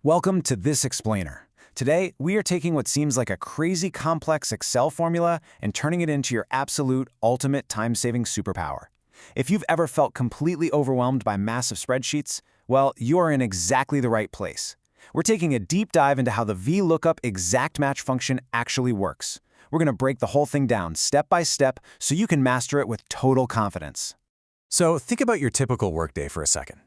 Welcome to This Explainer. Today, we are taking what seems like a crazy complex Excel formula and turning it into your absolute ultimate time-saving superpower. If you've ever felt completely overwhelmed by massive spreadsheets, well, you are in exactly the right place. We're taking a deep dive into how the VLOOKUP exact match function actually works. We're going to break the whole thing down step by step so you can master it with total confidence. So think about your typical workday for a second.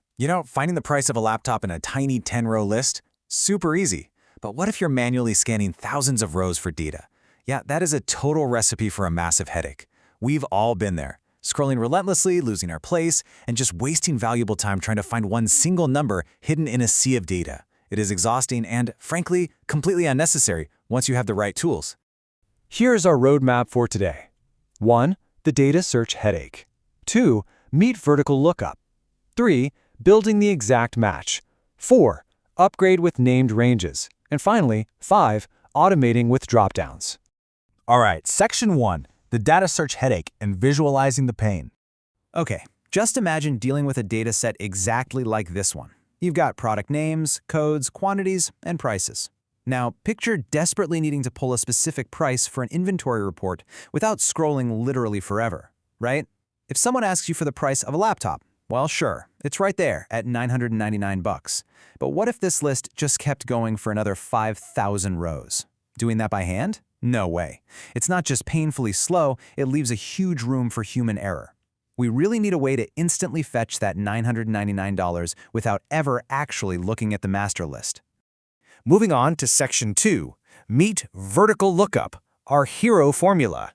Finding the price of a laptop in a tiny 10-row list? Super easy. But what if you're manually scanning thousands of rows for data? Yeah, that is a total recipe for a massive headache. We've all been there, scrolling relentlessly, losing our place, and just wasting valuable time trying to find one single number hidden in a sea of data. It is exhausting and, frankly, completely unnecessary once you have the right tools. Here's our roadmap for today. 1. The data search headache. 2. Meet vertical lookup. 3. Building the exact match. 4. Upgrade with named ranges. And finally, 5. Automating with dropdowns. All right, Section 1, the data search headache and visualizing the pain. Okay, just imagine dealing with a data set exactly like this one. You've got product names, codes, quantities, and prices. Now, picture desperately needing to pull a specific price for an inventory report without scrolling literally forever, right? If someone asks you for the price of a laptop, well, sure, it's right there at $999. But what if this list just kept going for another 5,000 rows? Doing that by hand? No way. It's not just painfully slow, it leaves a huge room for human error. We really need a way to instantly fetch that $999 without ever actually looking at the master list. Moving on to Section 2, meet vertical lookup, our hero formula.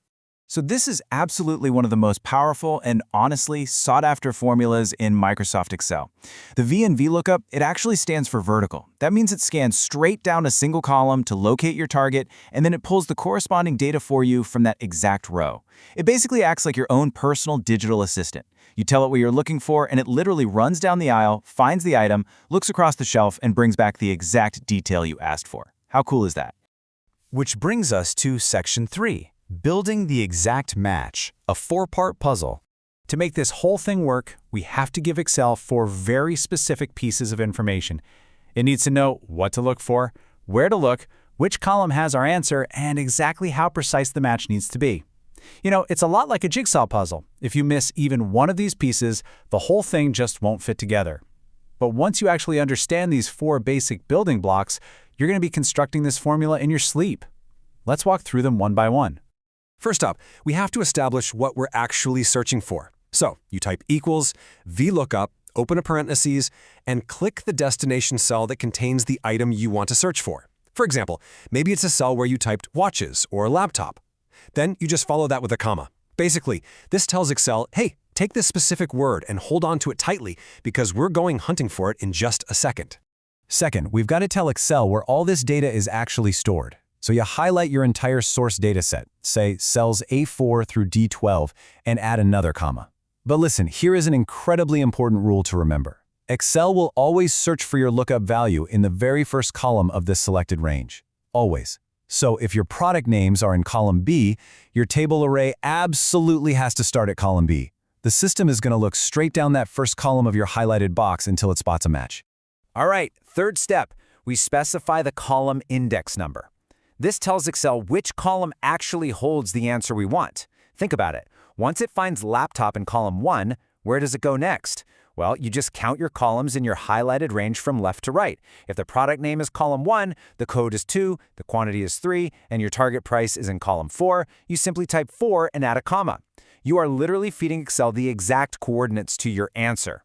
So this is absolutely one of the most powerful and honestly sought-after formulas in Microsoft Excel. The V in VLOOKUP, it actually stands for vertical. That means it scans straight down a single column to locate your target, and then it pulls the corresponding data for you from that exact row. It basically acts like your own personal digital assistant. You tell it what you're looking for, and it literally runs down the aisle, finds the item, looks across the shelf, and brings back the exact detail you asked for. How cool is that? Which brings us to Section 3. Building the exact match, a 4-part puzzle. To make this whole thing work, we have to give Excel 4 very specific pieces of information. It needs to know what to look for, where to look, which column has our answer, and exactly how precise the match needs to be. It's a lot like a jigsaw puzzle. If you miss even one of these pieces, the whole thing just won't fit together. But once you actually understand these 4 basic building blocks, you're going to be constructing this formula in your sleep. Let's walk through them one by one. First up, we have to establish what we're actually searching for. So you type equals, VLOOKUP, open a parentheses, and click the destination cell that contains the item you want to search for. For example, maybe it's a cell where you typed watches or laptop. Then you just follow that with a comma. Basically, this tells Excel, hey, take this specific word and hold on to it tightly because we're going hunting for it in just a second. Second, we've got to tell Excel where all this data is actually stored. So you highlight your entire source data set, say cells A4 through D12, and add another comma. But listen, here is an incredibly important rule to remember. Excel will always search for your lookup value in the very first column of this selected range. Always. So if your product names are in column B, your table array absolutely has to start at column B. The system is going to look straight down that first column of your highlighted box until it spots a match. All right, third step, we specify the column index number. This tells Excel which column actually holds the answer we want. Think about it. Once it finds laptop in column 1, where does it go next? Well, you just count your columns in your highlighted range from left to right. If the product name is column 1, the code is 2, the quantity is 3, and your target price is in column 4, you simply type 4 and add a comma. You are literally feeding Excel the exact coordinates to your answer.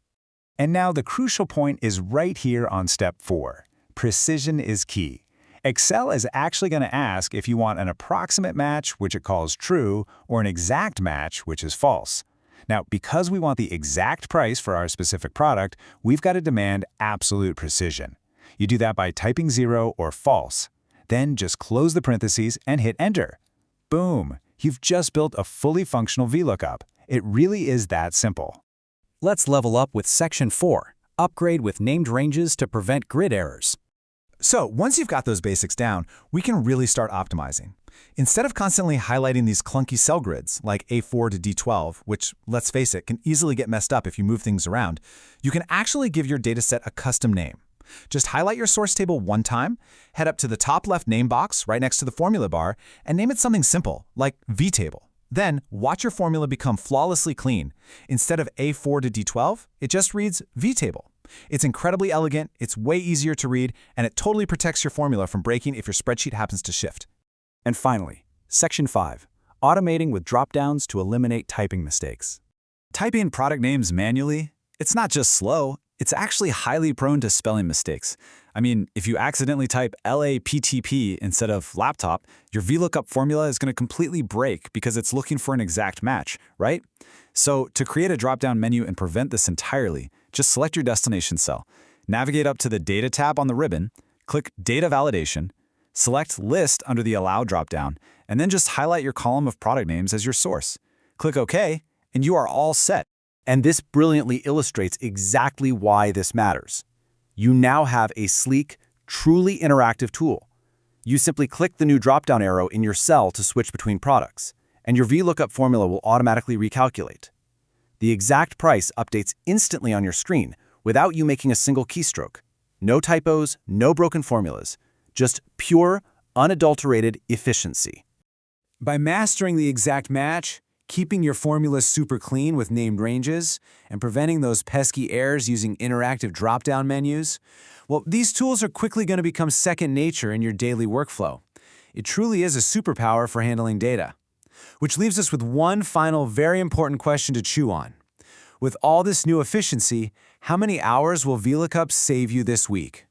And now the crucial point is right here on step 4. Precision is key. Excel is actually going to ask if you want an approximate match, which it calls true, or an exact match, which is false. Now, because we want the exact price for our specific product, we've got to demand absolute precision. You do that by typing 0 or false. Then just close the parentheses and hit Enter. Boom! You've just built a fully functional VLOOKUP. It really is that simple. Let's level up with Section 4, upgrade with named ranges to prevent grid errors. So once you've got those basics down, we can really start optimizing. Instead of constantly highlighting these clunky cell grids, like A4 to D12, which, let's face it, can easily get messed up if you move things around, you can actually give your dataset a custom name. Just highlight your source table one time, head up to the top left name box right next to the formula bar, and name it something simple, like VTable. Then, watch your formula become flawlessly clean. Instead of A4 to D12, it just reads VTable. It's incredibly elegant, it's way easier to read, and it totally protects your formula from breaking if your spreadsheet happens to shift. And finally, Section 5. Automating with dropdowns to eliminate typing mistakes. Typing product names manually, it's not just slow, it's actually highly prone to spelling mistakes. I mean, if you accidentally type LAPTP instead of laptop, your VLOOKUP formula is going to completely break because it's looking for an exact match, right? So to create a drop-down menu and prevent this entirely, just select your destination cell, navigate up to the Data tab on the ribbon, click Data Validation, select List under the Allow dropdown, and then just highlight your column of product names as your source. Click OK, and you are all set. And this brilliantly illustrates exactly why this matters. You now have a sleek, truly interactive tool. You simply click the new drop-down arrow in your cell to switch between products, and your VLOOKUP formula will automatically recalculate. The exact price updates instantly on your screen without you making a single keystroke. No typos, no broken formulas, just pure, unadulterated efficiency. By mastering the exact match, keeping your formulas super clean with named ranges, and preventing those pesky errors using interactive drop-down menus, well, these tools are quickly going to become second nature in your daily workflow. It truly is a superpower for handling data. Which leaves us with one final very important question to chew on. With all this new efficiency, how many hours will VLOOKUP save you this week?